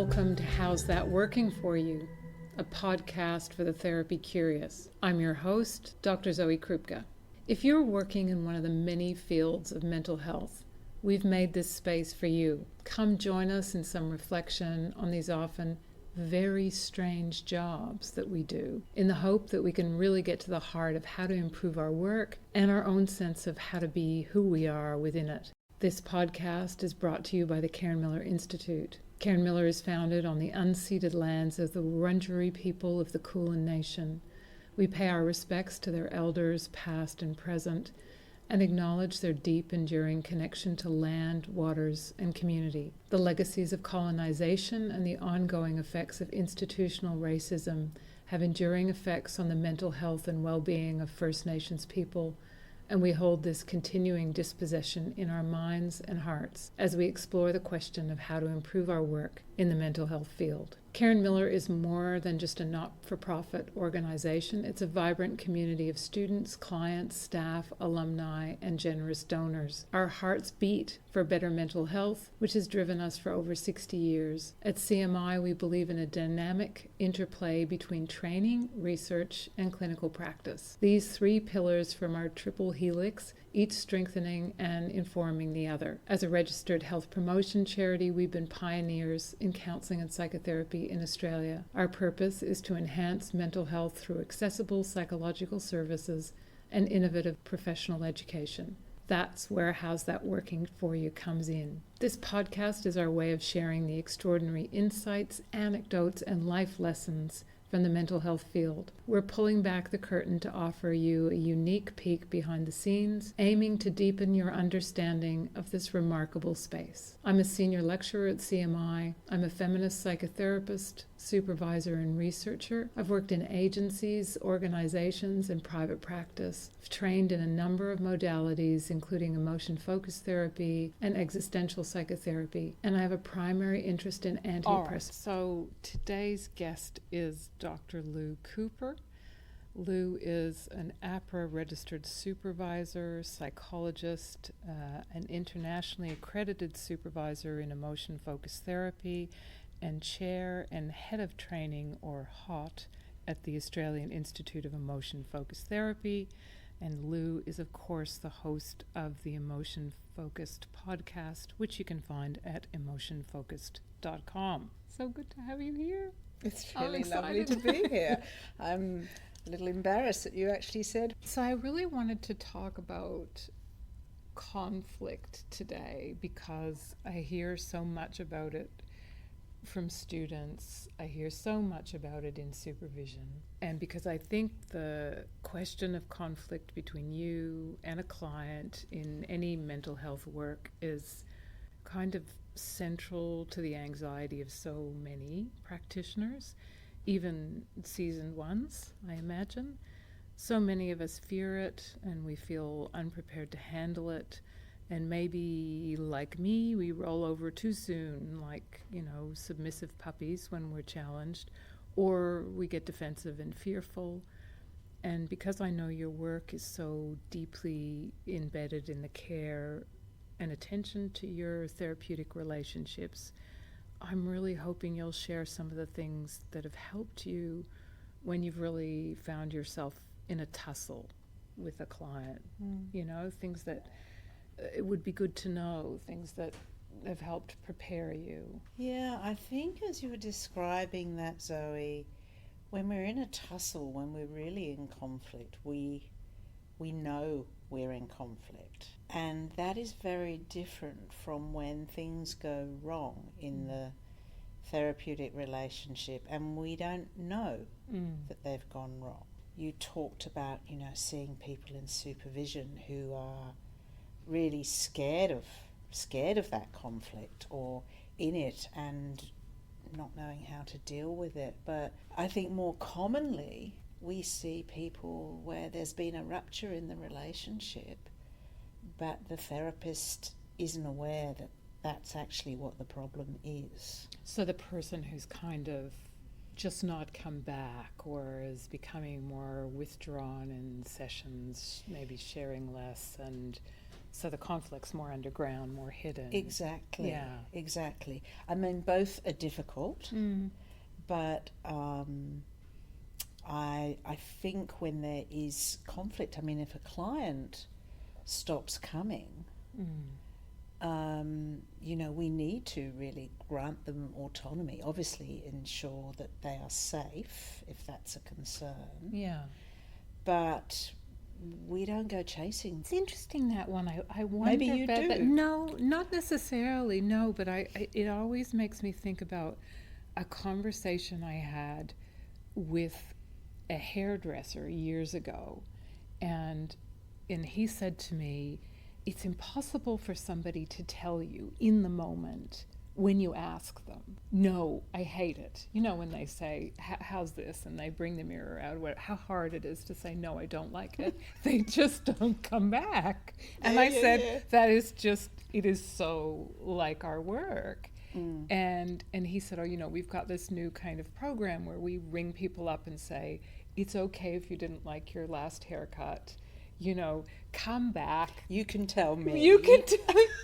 Welcome to How's That Working For You, a podcast for the therapy curious. I'm your host, Dr. Zoe Krupka. If you're working in one of the many fields of mental health, we've made this space for you. Come join us in some reflection on these often very strange jobs that we do, in the hope that we can really get to the heart of how to improve our work and our own sense of how to be who we are within it. This podcast is brought to you by the Karen Miller Institute. Karen Miller is founded on the unceded lands of the Wurundjeri people of the Kulin Nation. We pay our respects to their elders, past and present, and acknowledge their deep, enduring connection to land, waters, and community. The legacies of colonization and the ongoing effects of institutional racism have enduring effects on the mental health and well-being of First Nations people, and we hold this continuing dispossession in our minds and hearts as we explore the question of how to improve our work in the mental health field. Karen Miller is more than just a not-for-profit organization. It's a vibrant community of students, clients, staff, alumni, and generous donors. Our hearts beat for better mental health, which has driven us for over 60 years. At CMI, we believe in a dynamic interplay between training, research, and clinical practice. These three pillars from our triple helix, each strengthening and informing the other. As a registered health promotion charity, we've been pioneers in counselling and psychotherapy in Australia. Our purpose is to enhance mental health through accessible psychological services and innovative professional education. That's where How's That Working For You comes in. This podcast is our way of sharing the extraordinary insights, anecdotes, and life lessons from the mental health field. We're pulling back the curtain to offer you a unique peek behind the scenes, aiming to deepen your understanding of this remarkable space. I'm a senior lecturer at CMI. I'm a feminist psychotherapist, supervisor, and researcher. I've worked in agencies, organizations, and private practice. I've trained in a number of modalities, including emotion-focused therapy and existential psychotherapy, and I have a primary interest in antidepressants. All right, so today's guest is Dr. Lou Cooper. Lou is an AHPRA registered supervisor, psychologist, an internationally accredited supervisor in emotion-focused therapy, and chair and head of training, or HOT, at the Australian Institute of Emotion-Focused Therapy. And Lou is, of course, the host of the Emotion Focused podcast, which you can find at emotionfocused.com. So good to have you here. It's really lovely to be here. I'm a little embarrassed that you actually said. So I really wanted to talk about conflict today because I hear so much about it from students. I hear so much about it in supervision. And because I think the question of conflict between you and a client in any mental health work is kind of central to the anxiety of so many practitioners, even seasoned ones, I imagine. So many of us fear it and we feel unprepared to handle it. And maybe, like me, we roll over too soon, like, submissive puppies when we're challenged, or we get defensive and fearful. And because I know your work is so deeply embedded in the care and attention to your therapeutic relationships, I'm really hoping you'll share some of the things that have helped you when you've really found yourself in a tussle with a client. Things that it would be good to know, things that have helped prepare you. Yeah, I think as you were describing that, Zoe, when we're in a tussle, when we're really in conflict, we know we're in conflict. And that is very different from when things go wrong in the therapeutic relationship and we don't know that they've gone wrong. You talked about, seeing people in supervision who are really scared of that conflict or in it and not knowing how to deal with it. But I think more commonly we see people where there's been a rupture in the relationship, but the therapist isn't aware that that's actually what the problem is. So the person who's kind of just not come back or is becoming more withdrawn in sessions, maybe sharing less and So the conflict's more underground, more hidden. Exactly. Yeah. Exactly. I mean, both are difficult, but I think when there is conflict, I mean, if a client stops coming, we need to really grant them autonomy, obviously ensure that they are safe if that's a concern. Yeah. But we don't go chasing. It's interesting, that one. I wonder Maybe you about do. that. No, not necessarily, no, but it always makes me think about a conversation I had with a hairdresser years ago, and he said to me, it's impossible for somebody to tell you in the moment when you ask them, no, I hate it. You know, when they say, how's this? And they bring the mirror out, how hard it is to say, no, I don't like it. They just don't come back. And I said, that is just, it is so like our work. And he said, we've got this new kind of program where we ring people up and say, it's okay if you didn't like your last haircut. Come back. You can tell me. You can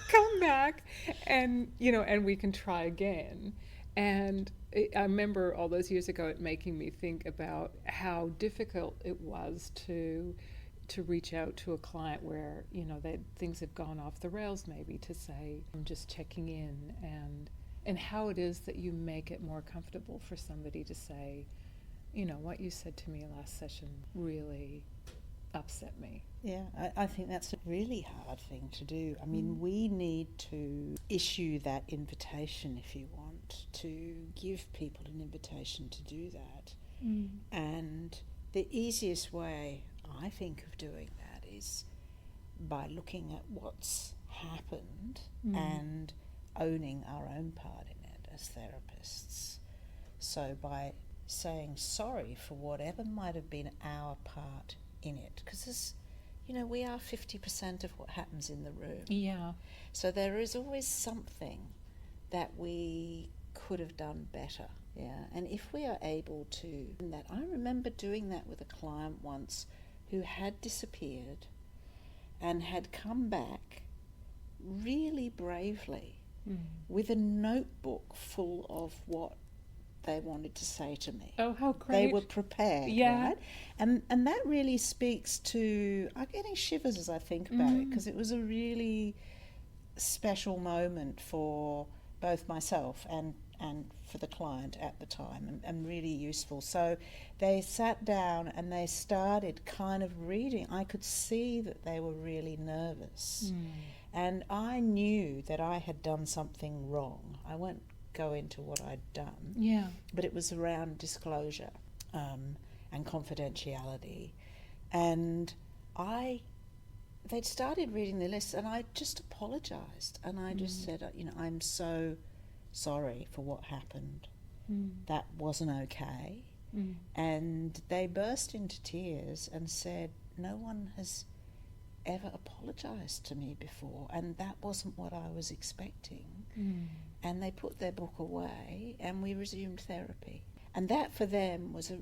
come back, and and we can try again. And I remember all those years ago it making me think about how difficult it was to reach out to a client where things have gone off the rails, maybe, to say, I'm just checking in, and how it is that you make it more comfortable for somebody to say, what you said to me last session really upset me. Yeah, I think that's a really hard thing to do. I mean, we need to issue that invitation, if you want, to give people an invitation to do that. And the easiest way, I think, of doing that is by looking at what's happened and owning our own part in it as therapists. So by saying sorry for whatever might have been our part in it, because we are 50% of what happens in the room. Yeah. So there is always something that we could have done better. Yeah. And if we are able to that, I remember doing that with a client once who had disappeared and had come back really bravely with a notebook full of what they wanted to say to me. Oh, how great. They were prepared, right? And that really speaks to, I'm getting shivers as I think about it, because it was a really special moment for both myself and for the client at the time, and really useful. So they sat down and they started kind of reading. I could see that they were really nervous. And I knew that I had done something wrong. I won't go into what I'd done. Yeah. But it was around disclosure and confidentiality. And they'd started reading the list, and I just apologised. And I just said, I'm so sorry for what happened. That wasn't okay. And they burst into tears and said, no one has ever apologised to me before, and that wasn't what I was expecting. And they put their book away and we resumed therapy. And that for them was a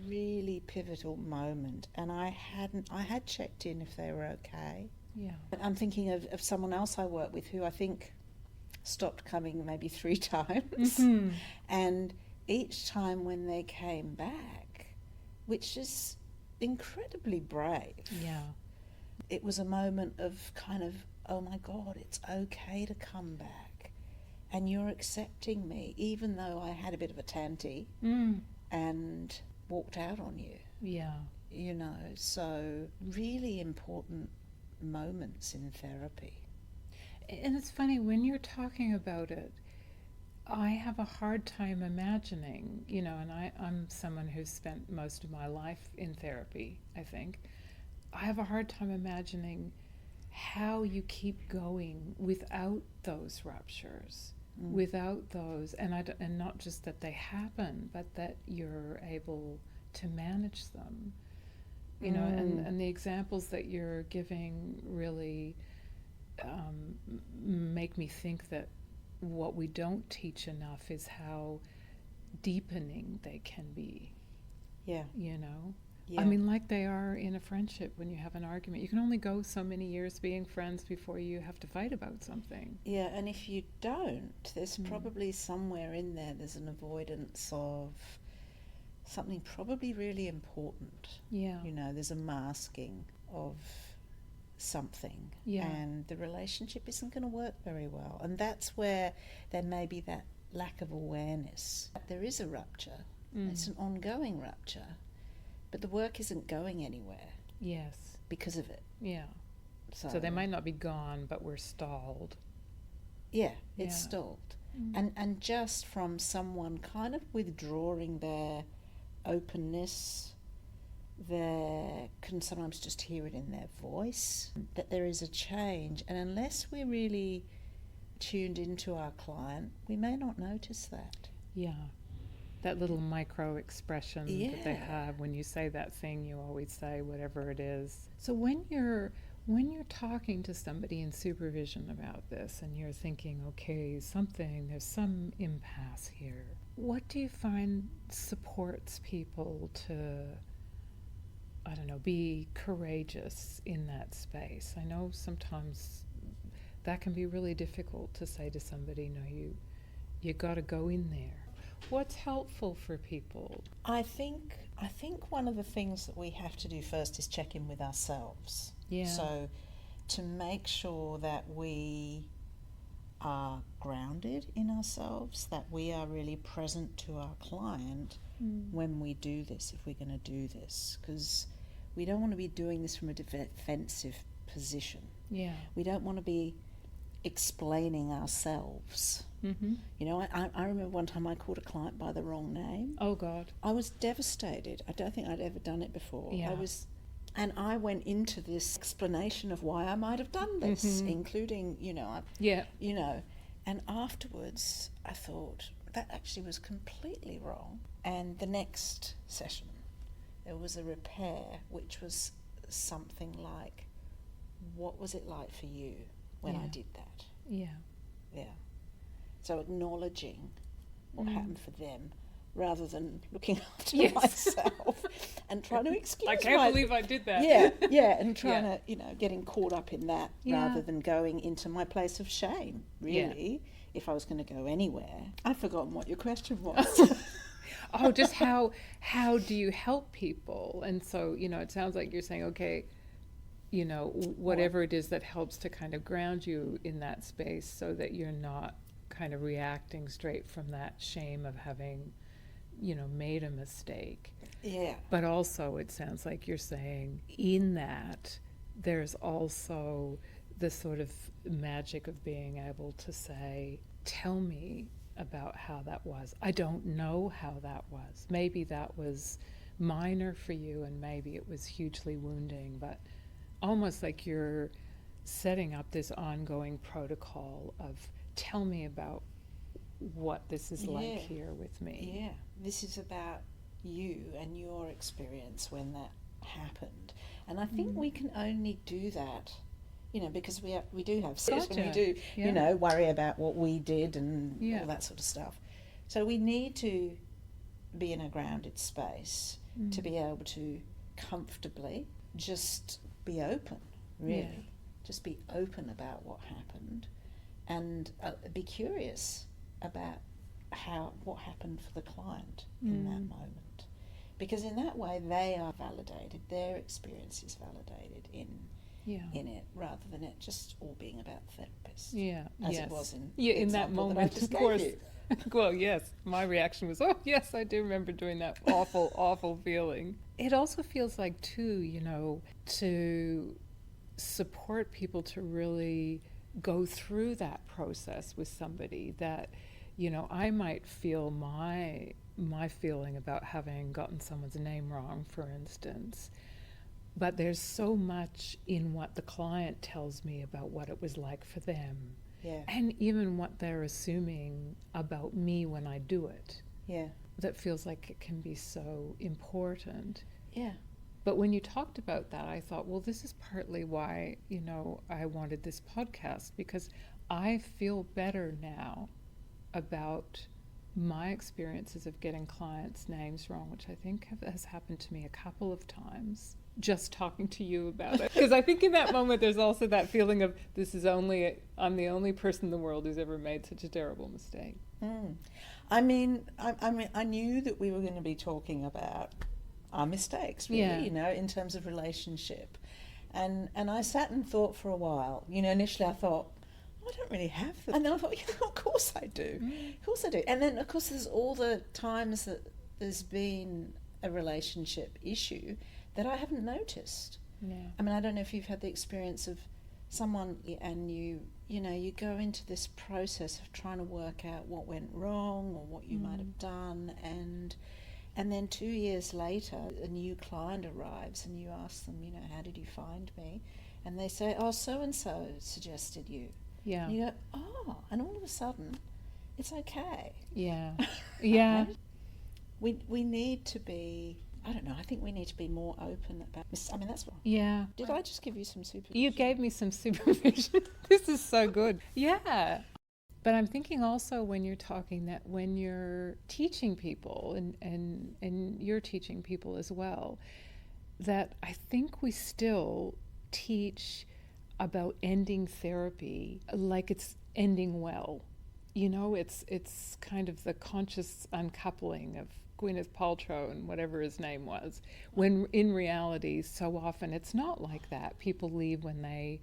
really pivotal moment, and I had checked in if they were okay. Yeah. I'm thinking of someone else I work with who I think stopped coming maybe 3 times. And each time when they came back, which is incredibly brave. Yeah. It was a moment of kind of, oh my God, it's okay to come back. And you're accepting me, even though I had a bit of a tanty and walked out on you. Yeah. So really important moments in therapy. And it's funny, when you're talking about it, I have a hard time imagining, and I'm someone who's spent most of my life in therapy, I think. I have a hard time imagining how you keep going without those ruptures, without those, and not just that they happen, but that you're able to manage them. And the examples that you're giving really make me think that what we don't teach enough is how deepening they can be. Yeah. Yeah. I mean, like they are in a friendship when you have an argument. You can only go so many years being friends before you have to fight about something. Yeah, and if you don't, there's probably somewhere in there's an avoidance of something probably really important. Yeah. You know, there's a masking of something, Yeah. and the relationship isn't going to work very well. And that's where there may be that lack of awareness. There is a rupture. It's an ongoing rupture, but the work isn't going anywhere. Yes. Because of it. Yeah. So they might not be gone, but we're stalled. Yeah, it's stalled. And just from someone kind of withdrawing their openness, they can sometimes just hear it in their voice, that there is a change. And unless we're really tuned into our client, we may not notice that. Yeah. That little micro expression that they have when you say that thing you always say, whatever it is. So when you're talking to somebody in supervision about this and you're thinking, okay, there's some impasse here, what do you find supports people to, I don't know, be courageous in that space? I know sometimes that can be really difficult to say to somebody, no, you got to go in there. What's helpful for people? I think one of the things that we have to do first is check in with ourselves. Yeah. So to make sure that we are grounded in ourselves, that we are really present to our client when we do this, if we're going to do this, because we don't want to be doing this from a defensive position. Yeah. We don't want to be explaining ourselves. You know, I remember one time I called a client by the wrong name. Oh God. I was devastated. I don't think I'd ever done it before. Yeah. And I went into this explanation of why I might have done this, including, and afterwards I thought that actually was completely wrong. And the next session, there was a repair, which was something like, what was it like for you when I did that? Yeah. Yeah. So acknowledging what happened for them rather than looking after myself and trying to excuse I can't believe I did that. And trying to, getting caught up in that rather than going into my place of shame, really, if I was going to go anywhere. I've forgotten what your question was. Oh, just how do you help people? And so, it sounds like you're saying, okay, whatever it is that helps to kind of ground you in that space so that you're not kind of reacting straight from that shame of having, made a mistake. Yeah. But also it sounds like you're saying in that there's also the sort of magic of being able to say, tell me about how that was. I don't know how that was. Maybe that was minor for you and maybe it was hugely wounding, but almost like you're setting up this ongoing protocol of tell me about what this is like here with me. Yeah, this is about you and your experience when that happened. And I think we can only do that, because we do have sex and we do, worry about what we did and all that sort of stuff. So we need to be in a grounded space to be able to comfortably just be open, really. Just be open about what happened and be curious about what happened for the client in that moment. Because in that way they are validated, their experience is validated in it, rather than it just all being about the therapist. As it was in that moment, of course. Well, yes, my reaction was, oh, yes, I do remember doing that awful, awful feeling. It also feels like, too, to support people to really go through that process with somebody that, I might feel my feeling about having gotten someone's name wrong, for instance, but there's so much in what the client tells me about what it was like for them. Yeah. And even what they're assuming about me when I do it. Yeah. That feels like it can be so important. Yeah. But when you talked about that, I thought, well, this is partly why, I wanted this podcast, because I feel better now about my experiences of getting clients' names wrong, which I think has happened to me a couple of times, just talking to you about it. Because I think in that moment there's also that feeling of I'm the only person in the world who's ever made such a terrible mistake. I mean, I knew that we were going to be talking about our mistakes, really, in terms of relationship. And I sat and thought for a while. Initially I thought, I don't really have them. And then I thought, of course I do. Of course I do. And then, of course, there's all the times that there's been a relationship issue that I haven't noticed. Yeah. I mean, I don't know if you've had the experience of someone and you go into this process of trying to work out what went wrong or what you might have done, and then 2 years later a new client arrives and you ask them, how did you find me? And they say, oh, so-and-so suggested you. Yeah. And you go, oh, and all of a sudden it's okay. Yeah. Yeah. We need to be, I don't know, I think we need to be more open about, that's what. Yeah. Did I just give you some supervision? You gave me some supervision. This is so good. Yeah. But I'm thinking also when you're talking that when you're teaching people and you're teaching people as well, that I think we still teach about ending therapy like it's ending well. It's kind of the conscious uncoupling of Gwyneth Paltrow and whatever his name was, when in reality so often it's not like that. People leave when they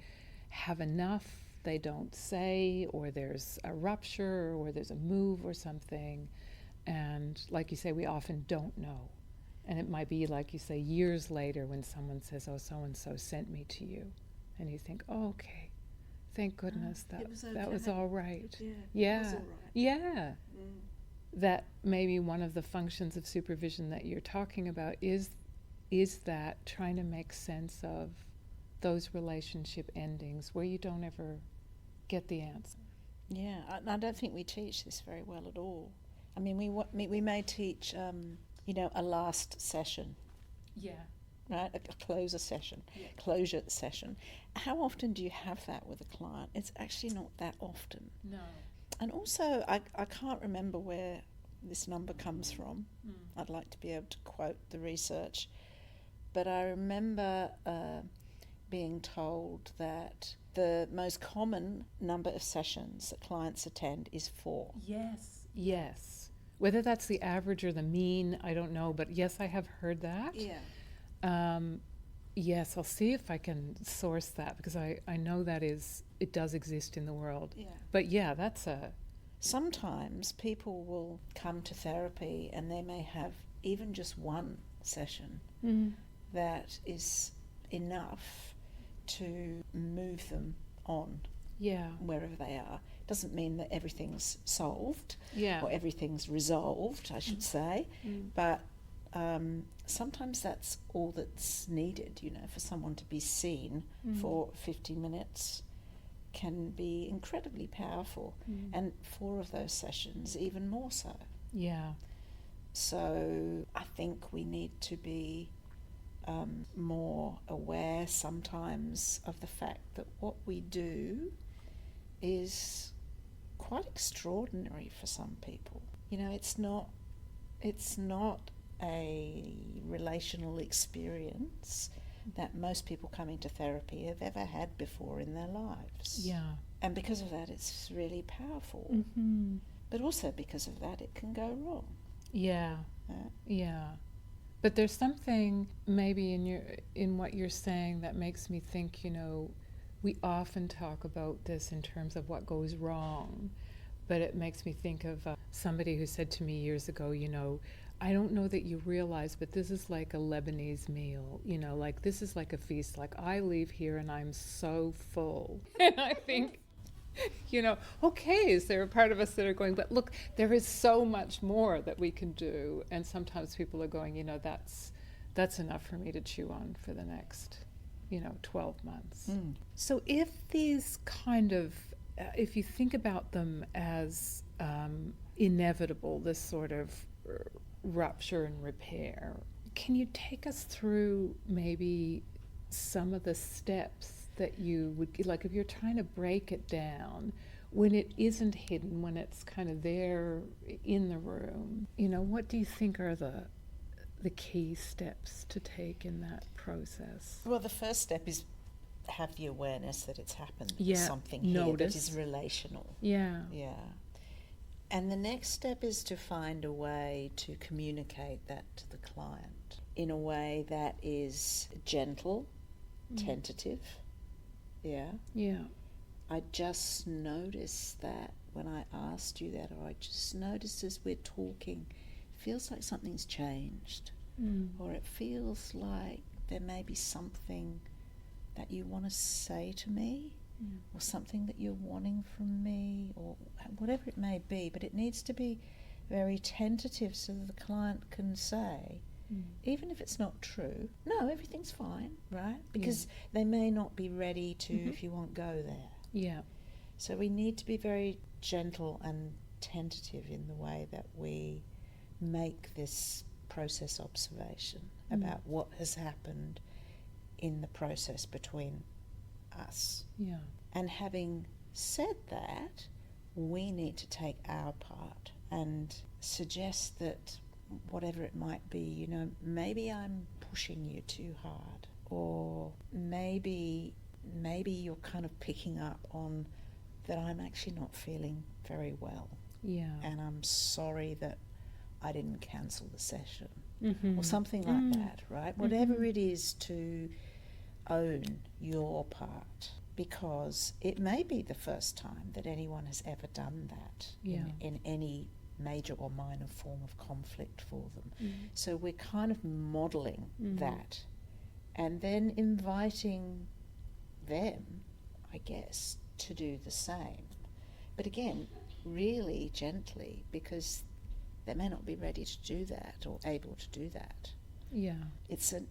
have enough, they don't say, or there's a rupture or there's a move or something, and like you say, we often don't know. And it might be, like you say, years later when someone says, oh, so-and-so sent me to you. And you think, oh, okay, thank goodness that was all right. Yeah. It was all right. Yeah. That maybe one of the functions of supervision that you're talking about is that trying to make sense of those relationship endings where you don't ever get the answer. Yeah, I don't think we teach this very well at all. I mean, we may teach, a last session. Yeah. Right, a closure session. How often do you have that with a client? It's actually not that often. No. And also, I can't remember where this number comes from. I'd like to be able to quote the research. But I remember being told that the most common number of sessions that clients attend is 4. Yes. Whether that's the average or the mean, I don't know. But yes, I have heard that. Yeah. Yes, I'll see if I can source that, because I know that it does exist in the world. Yeah. But yeah, that's Sometimes people will come to therapy and they may have even just one session that is enough to move them on. Yeah. Wherever they are. Doesn't mean that everything's solved. Yeah. Or everything's resolved, I should say. But sometimes that's all that's needed, for someone to be seen for 50 minutes can be incredibly powerful. And 4 of those sessions even more so. Yeah. So I think we need to be more aware sometimes of the fact that what we do is quite extraordinary for some people. It's not a relational experience that most people coming to therapy have ever had before in their lives. Yeah. And because of that, it's really powerful. But also because of that, it can go wrong. Yeah. Yeah. But there's something maybe in what you're saying that makes me think, we often talk about this in terms of what goes wrong, but it makes me think of somebody who said to me years ago, I don't know that you realize, but this is like a Lebanese meal, like this is like a feast. Like I leave here and I'm so full. And I think, okay, is there a part of us that are going, but look, there is so much more that we can do. And sometimes people are going, that's enough for me to chew on for the next, 12 months. So if these kind of, if you think about them as inevitable, this sort of rupture and repair, can you take us through maybe some of the steps that you would, like if you're trying to break it down, when it isn't hidden, when it's kind of there in the room, what do you think are the key steps to take in that process? Well, the first step is have the awareness that it's happened. Yeah, There's something here notice. that is relational. Yeah. And the next step is to find a way to communicate that to the client in a way that is gentle, tentative. Yeah. I just noticed that when I asked you that, or I just noticed as we're talking, it feels like something's changed. Or it feels like there may be something that you want to say to me, or something that you're wanting from me, or whatever it may be, but it needs to be very tentative so that the client can say, even if it's not true, no, everything's fine, right? Because they may not be ready to, if you want, go there. Yeah. So we need to be very gentle and tentative in the way that we make this process observation about what has happened in the process between us. Yeah. And having said that, we need to take our part and suggest that whatever it might be, maybe I'm pushing you too hard, or maybe you're kind of picking up on that I'm actually not feeling very well. Yeah. And I'm sorry that I didn't cancel the session, or something like that, right? Whatever it is, to own your part, because it may be the first time that anyone has ever done that in any major or minor form of conflict for them. So we're kind of modelling that, and then inviting them, I guess, to do the same. But again, really gently, because they may not be ready to do that or able to do that. Yeah. It's a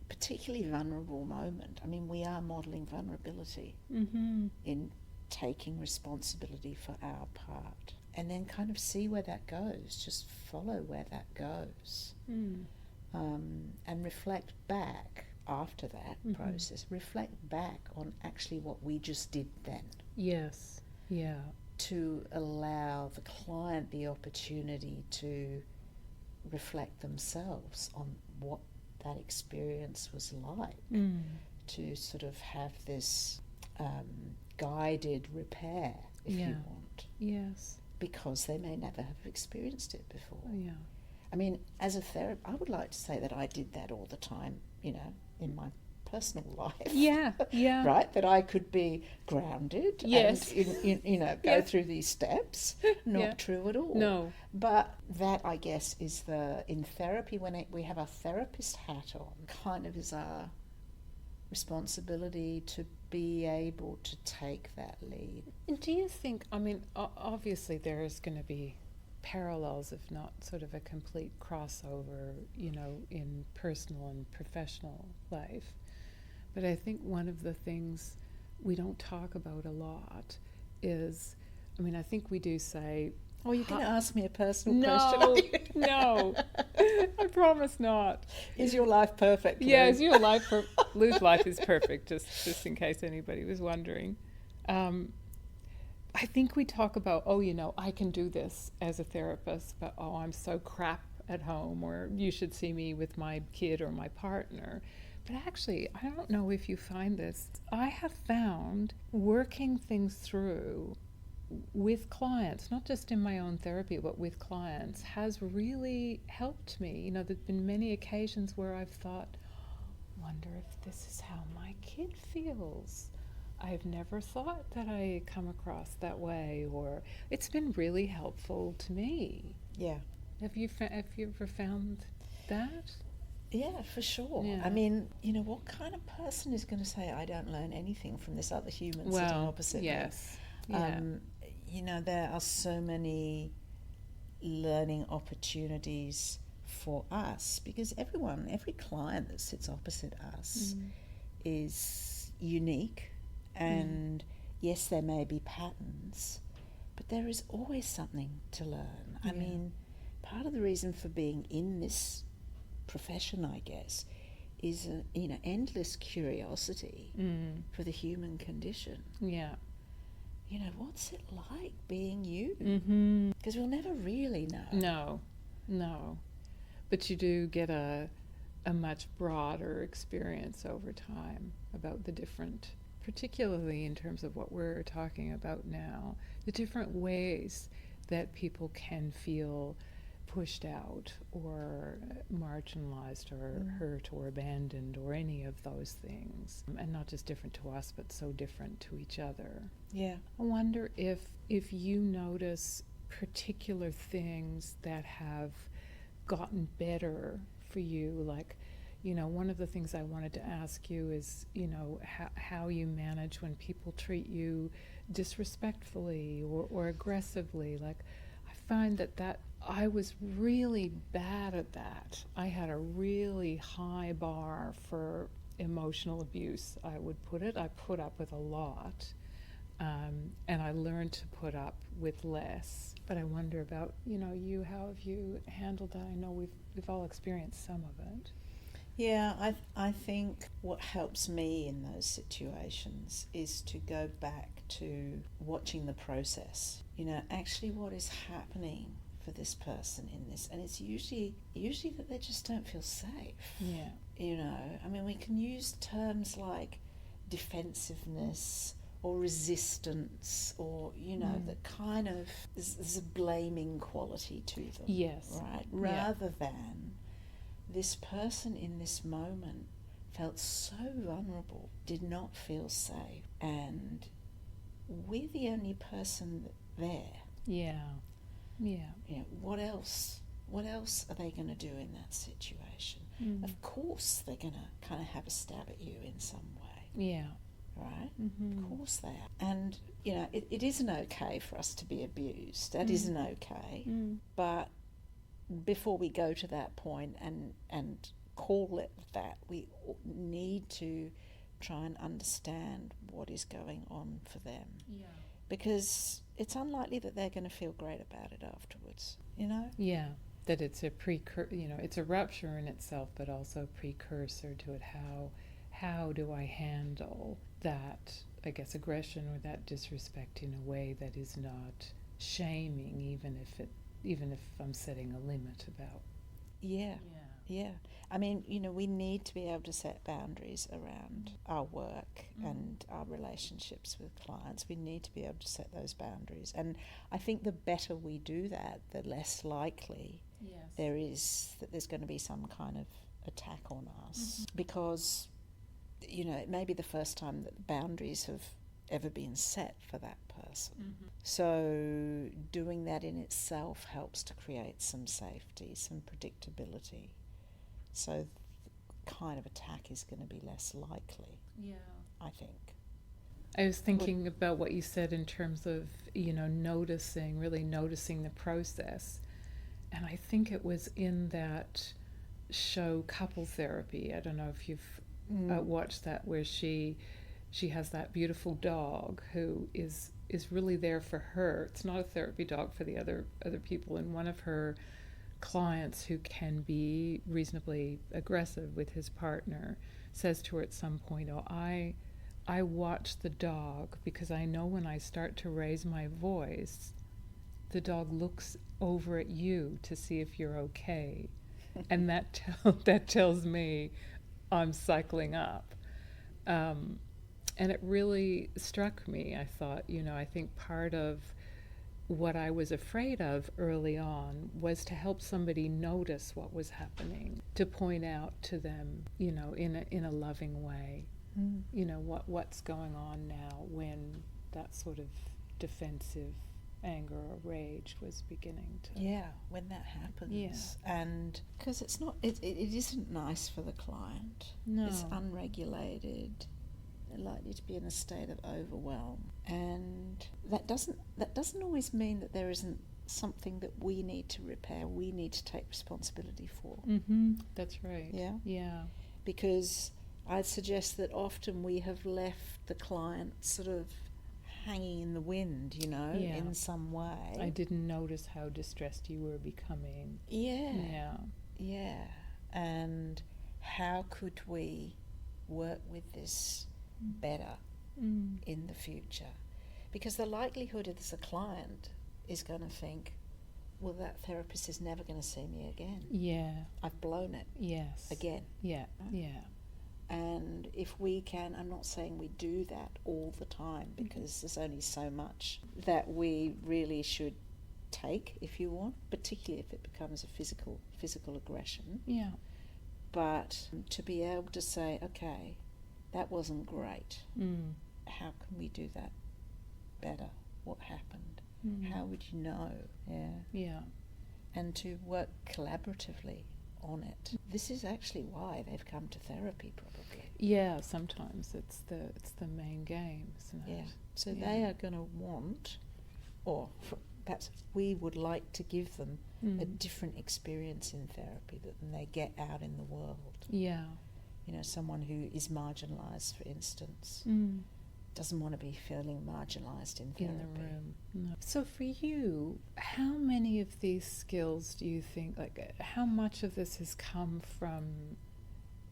particularly vulnerable moment. I mean, we are modelling vulnerability in taking responsibility for our part, and then kind of see where that goes, just follow where that goes, and reflect back after that process, reflect back on actually what we just did then. Yes. Yeah. To allow the client the opportunity to reflect themselves on what that experience was like, to sort of have this guided repair, if you want. Yes. Because they may never have experienced it before. Yeah. I mean, as a therapist, I would like to say that I did that all the time, in my personal life. Yeah. Right? That I could be grounded and, go through these steps. Not true at all. No. But that, I guess, is in therapy, when we have our therapist hat on, kind of is our responsibility to be able to take that lead. And do you think, I mean, obviously there is going to be parallels, if not sort of a complete crossover, in personal and professional life. But I think one of the things we don't talk about a lot is, I mean, I think we do say... Oh, you're going to ask me a personal question? No, I promise not. Is your life perfect, Lou? Yeah, is your life Lou's life is perfect, just in case anybody was wondering. I think we talk about, I can do this as a therapist, but I'm so crap at home, or you should see me with my kid or my partner. But actually, I don't know if you find this. I have found working things through with clients, not just in my own therapy, but with clients, has really helped me. There's been many occasions where I've thought, wonder if this is how my kid feels. I've never thought that I come across that way, or it's been really helpful to me. Yeah. Have you ever found that? Yeah, for sure. Yeah. I mean, what kind of person is going to say, I don't learn anything from this other human sitting opposite me? Yes. Yeah. There are so many learning opportunities for us, because every client that sits opposite us is unique, and yes, there may be patterns, but there is always something to learn. I mean, part of the reason for being in this profession, I guess, is endless curiosity for the human condition. Yeah. you know, what's it like being you? Mm-hmm. Because we'll never really know. No. But you do get a much broader experience over time about the different, particularly in terms of what we're talking about now, the different ways that people can feel pushed out or marginalized or hurt or abandoned or any of those things, and not just different to us but so different to each other. Yeah. I wonder if you notice particular things that have gotten better for you, like, you know, one of the things I wanted to ask you is, you know, how you manage when people treat you disrespectfully or aggressively. Like, I find that I was really bad at that. I had a really high bar for emotional abuse, I would put it. I put up with a lot, and I learned to put up with less. But I wonder about, you know, you, how have you handled that? I know we've all experienced some of it. Yeah, I think what helps me in those situations is to go back to watching the process. You know, actually what is happening for this person in this, and it's usually that they just don't feel safe. Yeah. You know, I mean, we can use terms like defensiveness or resistance, or, you know, the kind of, there's a blaming quality to them. Yes. Right? Rather than this person in this moment felt so vulnerable, did not feel safe, and we're the only person there. Yeah. You know, what else are they going to do in that situation? Of course they're going to kind of have a stab at you in some way. Yeah. Right? Of course they are. And, you know, it isn't okay for us to be abused. That isn't okay. But before we go to that point and call it that, we need to try and understand what is going on for them. Yeah. Because it's unlikely that they're going to feel great about it afterwards, you know? Yeah. That it's a you know, it's a rupture in itself, but also a precursor to it. How do I handle that, I guess, aggression or that disrespect in a way that is not shaming, even if I'm setting a limit about. Yeah. I mean, you know, we need to be able to set boundaries around our work and our relationships with clients. We need to be able to set those boundaries. And I think the better we do that, the less likely there is that there's going to be some kind of attack on us. Because, you know, it may be the first time that boundaries have ever been set for that person. So doing that in itself helps to create some safety, some predictability. So the kind of attack is going to be less likely, I think. I was thinking about what you said in terms of, you know, really noticing the process. And I think it was in that show Couple Therapy. I don't know if you've watched that, where she has that beautiful dog who is really there for her. It's not a therapy dog for the other people. And one of her clients, who can be reasonably aggressive with his partner, says to her at some point, "Oh, I watch the dog because I know when I start to raise my voice, the dog looks over at you to see if you're okay." And that tells me I'm cycling up. And it really struck me. I thought, you know, I think part of what I was afraid of early on was to help somebody notice what was happening, to point out to them, you know, in a loving way, you know, what's going on now, when that sort of defensive anger or rage was beginning to... Yeah, when that happens. Yeah. And because it isn't nice for the client. No. It's unregulated. They're likely to be in a state of overwhelm. And that doesn't always mean that there isn't something that we need to repair, we need to take responsibility for. That's right. Yeah. Because I'd suggest that often we have left the client sort of hanging in the wind, you know, in some way. I didn't notice how distressed you were becoming. Yeah. And how could we work with this better in the future? Because the likelihood is the client is going to think, well, that therapist is never going to see me again. Yeah. I've blown it. Yes. Again. Yeah. Yeah. And if we can, I'm not saying we do that all the time, because there's only so much that we really should take, if you want, particularly if it becomes a physical aggression. Yeah. But to be able to say, okay, that wasn't great. How can we do that better? What happened? How would you know? Yeah. Yeah. And to work collaboratively on it. This is actually why they've come to therapy, probably. Yeah, sometimes it's the main game, isn't it? Yeah. So they are going to want, or perhaps we would like to give them a different experience in therapy than they get out in the world. Yeah. You know, someone who is marginalised, for instance, doesn't want to be feeling marginalised in therapy. In the room. No. So for you, how many of these skills do you think, like, how much of this has come from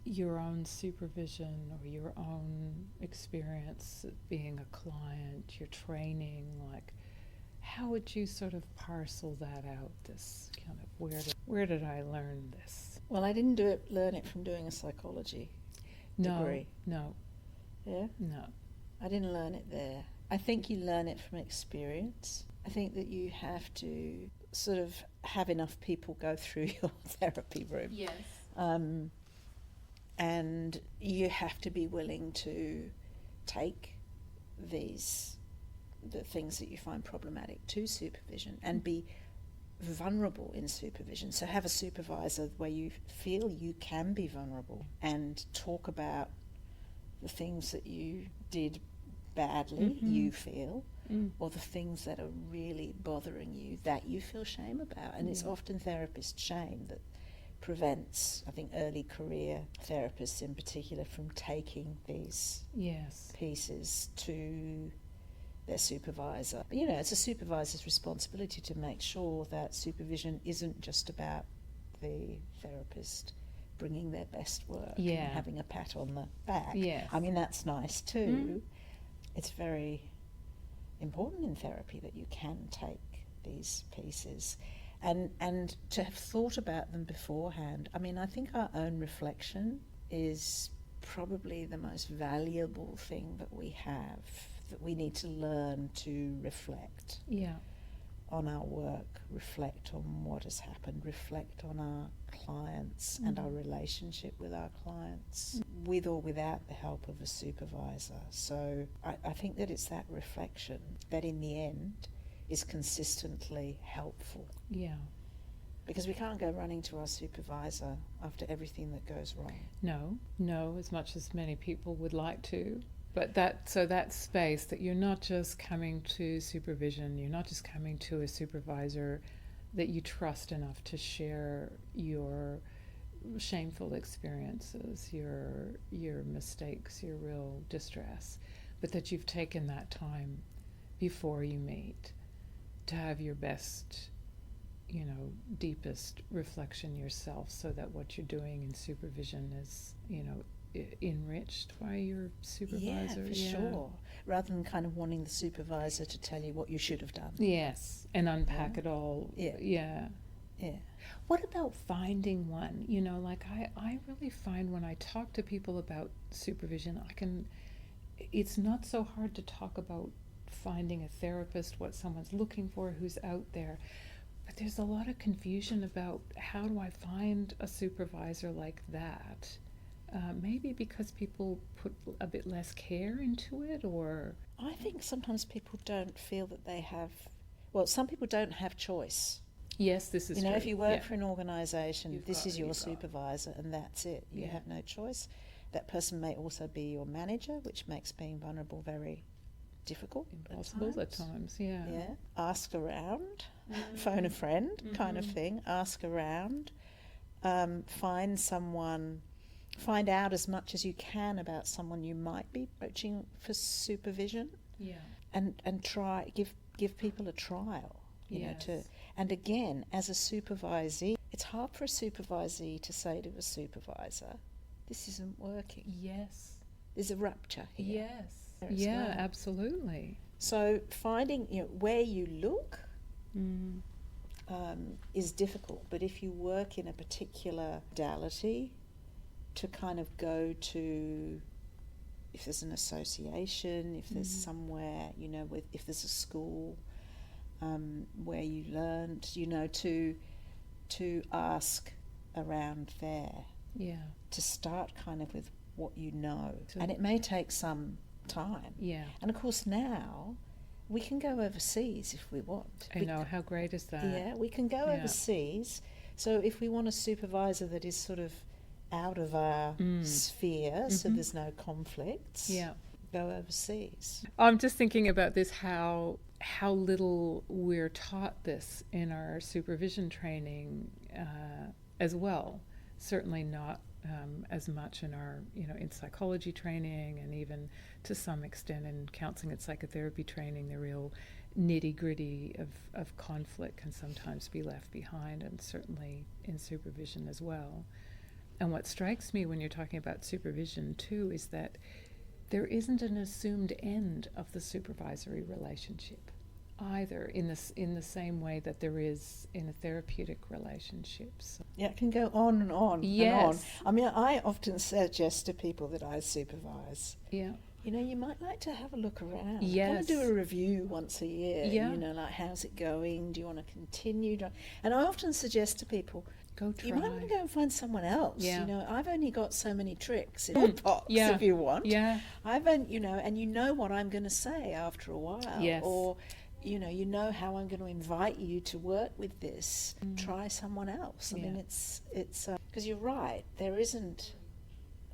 your own supervision or your own experience being a client, your training? Like, how would you sort of parcel that out, this kind of, where did I learn this? Well, I didn't learn it from doing a psychology degree. No. Yeah? No. I didn't learn it there. I think you learn it from experience. I think that you have to sort of have enough people go through your therapy room. Yes. And you have to be willing to take the things that you find problematic to supervision and be vulnerable in supervision. So have a supervisor where you feel you can be vulnerable and talk about the things that you did badly, you feel, or the things that are really bothering you that you feel shame about. And it's often therapist shame that prevents, I think, early career therapists in particular from taking these pieces to their supervisor. You know, it's a supervisor's responsibility to make sure that supervision isn't just about the therapist bringing their best work and having a pat on the back. Yes. I mean, that's nice too. It's very important in therapy that you can take these pieces and to have thought about them beforehand. I mean, I think our own reflection is probably the most valuable thing that we have, that we need to learn to reflect on our work, reflect on what has happened, reflect on our clients and our relationship with our clients, with or without the help of a supervisor. So I think that it's that reflection that in the end is consistently helpful. Yeah. Because we can't go running to our supervisor after everything that goes wrong. No, as much as many people would like to. But that space that you're not just coming to supervision, you're not just coming to a supervisor that you trust enough to share your shameful experiences, your mistakes, your real distress, but that you've taken that time before you meet to have your best, deepest reflection yourself, so that what you're doing in supervision is, enriched by your supervisor. Yeah, for sure. Rather than kind of wanting the supervisor to tell you what you should have done. Yes, and unpack it all. Yeah. What about finding one? I really find when I talk to people about supervision, it's not so hard to talk about finding a therapist, what someone's looking for, who's out there. But there's a lot of confusion about how do I find a supervisor like that? Maybe because people put a bit less care into it, or... I think sometimes people don't feel that they have... Well, some people don't have choice. Yes, this is true. If you work for an organisation, this is your supervisor and that's it. You have no choice. That person may also be your manager, which makes being vulnerable very difficult. Impossible at times, yeah. Ask around, phone a friend kind of thing. Ask around. Find out as much as you can about someone you might be approaching for supervision. Yeah. And try give people a trial. And again, as a supervisee, it's hard for a supervisee to say to a supervisor, this isn't working. Yes. There's a rupture here. Yes. Yeah, absolutely. So finding, where you look is difficult, but if you work in a particular modality, to kind of go to, if there's an association, if there's somewhere, if there's a school where you learned, to ask around there. Yeah. To start kind of with what you know. And it may take some time. Yeah. And of course now we can go overseas if we want. I know, how great is that? Yeah, we can go overseas. So if we want a supervisor that is sort of out of our sphere, so there's no conflicts, go overseas. I'm just thinking about this, how little we're taught this in our supervision training as well. Certainly not as much in our, in psychology training, and even to some extent in counseling and psychotherapy training, the real nitty-gritty of conflict can sometimes be left behind, and certainly in supervision as well. And what strikes me when you're talking about supervision too is that there isn't an assumed end of the supervisory relationship either, in the same way that there is in a therapeutic relationship. So. Yeah, it can go on and on Yes. and on. I mean, I often suggest to people that I supervise, Yeah. you might like to have a look around. Yes. Kind of do a review once a year. Yeah. Like, how's it going? Do you want to continue? And I often suggest to people, Go try. you might want to go and find someone else. Yeah. I've only got so many tricks in my box, Yeah. if you want. Yeah. And you know what I'm going to say after a while. Yes. Or, you know how I'm going to invite you to work with this. Try someone else. I mean, it's because you're right. There isn't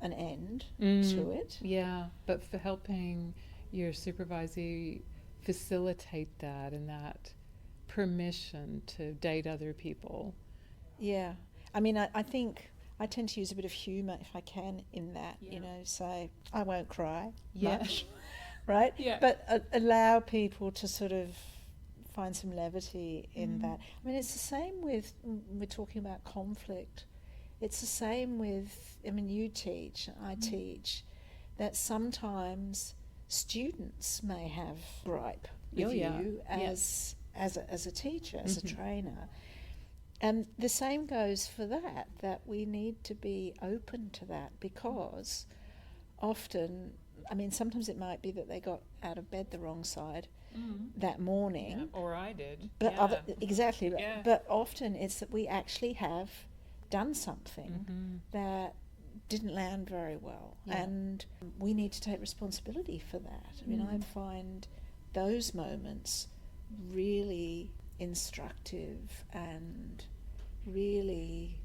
an end to it. Yeah, but for helping your supervisee facilitate that, and that permission to date other people. Yeah. I mean, I think I tend to use a bit of humour if I can in that, say, I won't cry much, right? Yeah. But allow people to sort of find some levity in that. I mean, it's the same with, we're talking about conflict. It's the same with, you teach, I teach, that sometimes students may have gripe with you as a teacher, as a trainer. And the same goes for that we need to be open to that, because often, sometimes it might be that they got out of bed the wrong side that morning. Yeah, or I did. But but often it's that we actually have done something that didn't land very well, and we need to take responsibility for that. I find those moments really instructive and really,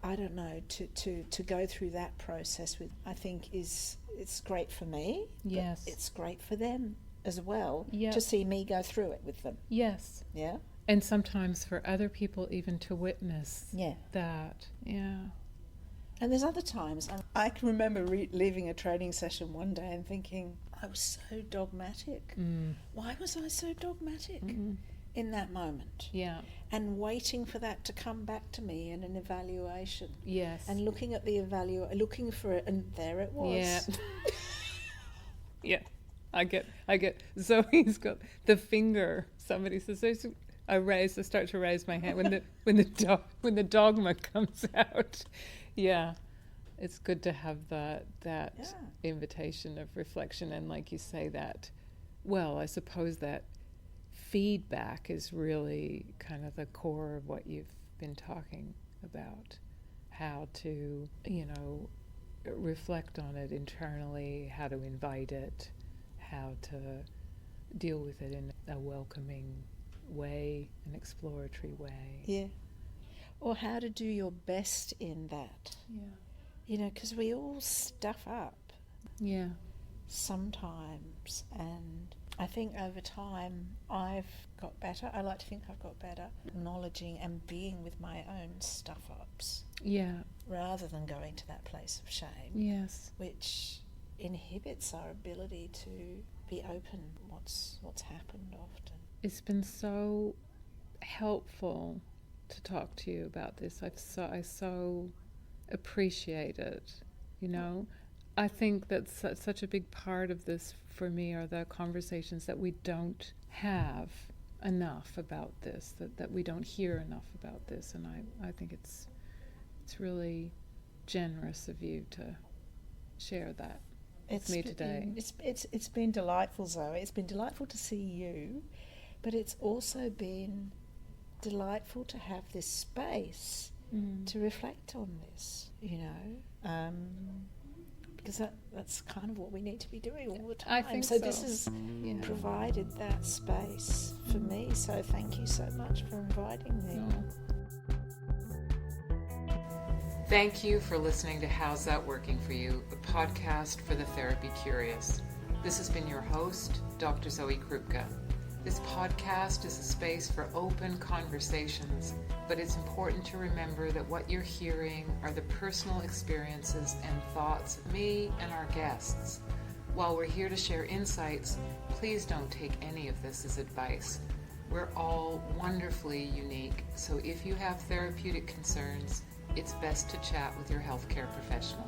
I don't know, to go through that process with, I think it's great for me. Yes. But it's great for them as well, Yeah. to see me go through it with them. Yes. Yeah. And sometimes for other people even to witness that. Yeah. And there's other times, I can remember leaving a training session one day and thinking, I was so dogmatic. Why was I so dogmatic in that moment? Yeah. And waiting for that to come back to me in an evaluation. Yes. And looking at the looking for it, and there it was. Yeah. Yeah. I get Zoe's got the finger. Somebody says, I start to raise my hand when the dogma comes out. Yeah. It's good to have that invitation of reflection, and like you say, that, well, I suppose that feedback is really kind of the core of what you've been talking about, how to, reflect on it internally, how to invite it, how to deal with it in a welcoming way, an exploratory way. Yeah. Or how to do your best in that. Yeah. Because we all stuff up. Yeah. Sometimes, and I think over time I've got better. I like to think I've got better acknowledging and being with my own stuff-ups. Yeah. Rather than going to that place of shame. Yes. Which inhibits our ability to be open what's happened often. It's been so helpful to talk to you about this. I so appreciate it. I think that's such a big part of this for me are the conversations that we don't have enough about this, that we don't hear enough about this. And I think it's really generous of you to share that with me today. It's been delightful, Zoe. It's been delightful to see you, but it's also been delightful to have this space to reflect on this, because that's kind of what we need to be doing all the time. I think so. This has provided that space for me, so thank you so much for inviting me. Thank you for listening to How's That Working For You, a podcast for the therapy curious. This has been your host, Dr. Zoe Krupka. This podcast is a space for open conversations, but it's important to remember that what you're hearing are the personal experiences and thoughts of me and our guests. While we're here to share insights, please don't take any of this as advice. We're all wonderfully unique, so if you have therapeutic concerns, it's best to chat with your healthcare professional.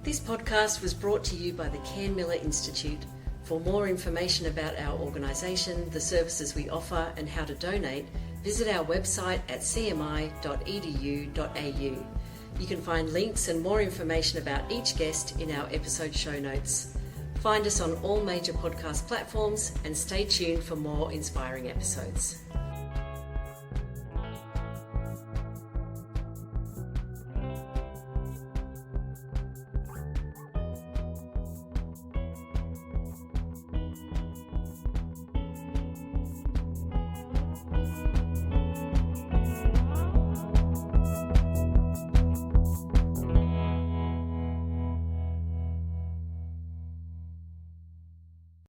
This podcast was brought to you by the Cairn Miller Institute. For more information about our organisation, the services we offer and how to donate, visit our website at cmi.edu.au. You can find links and more information about each guest in our episode show notes. Find us on all major podcast platforms and stay tuned for more inspiring episodes.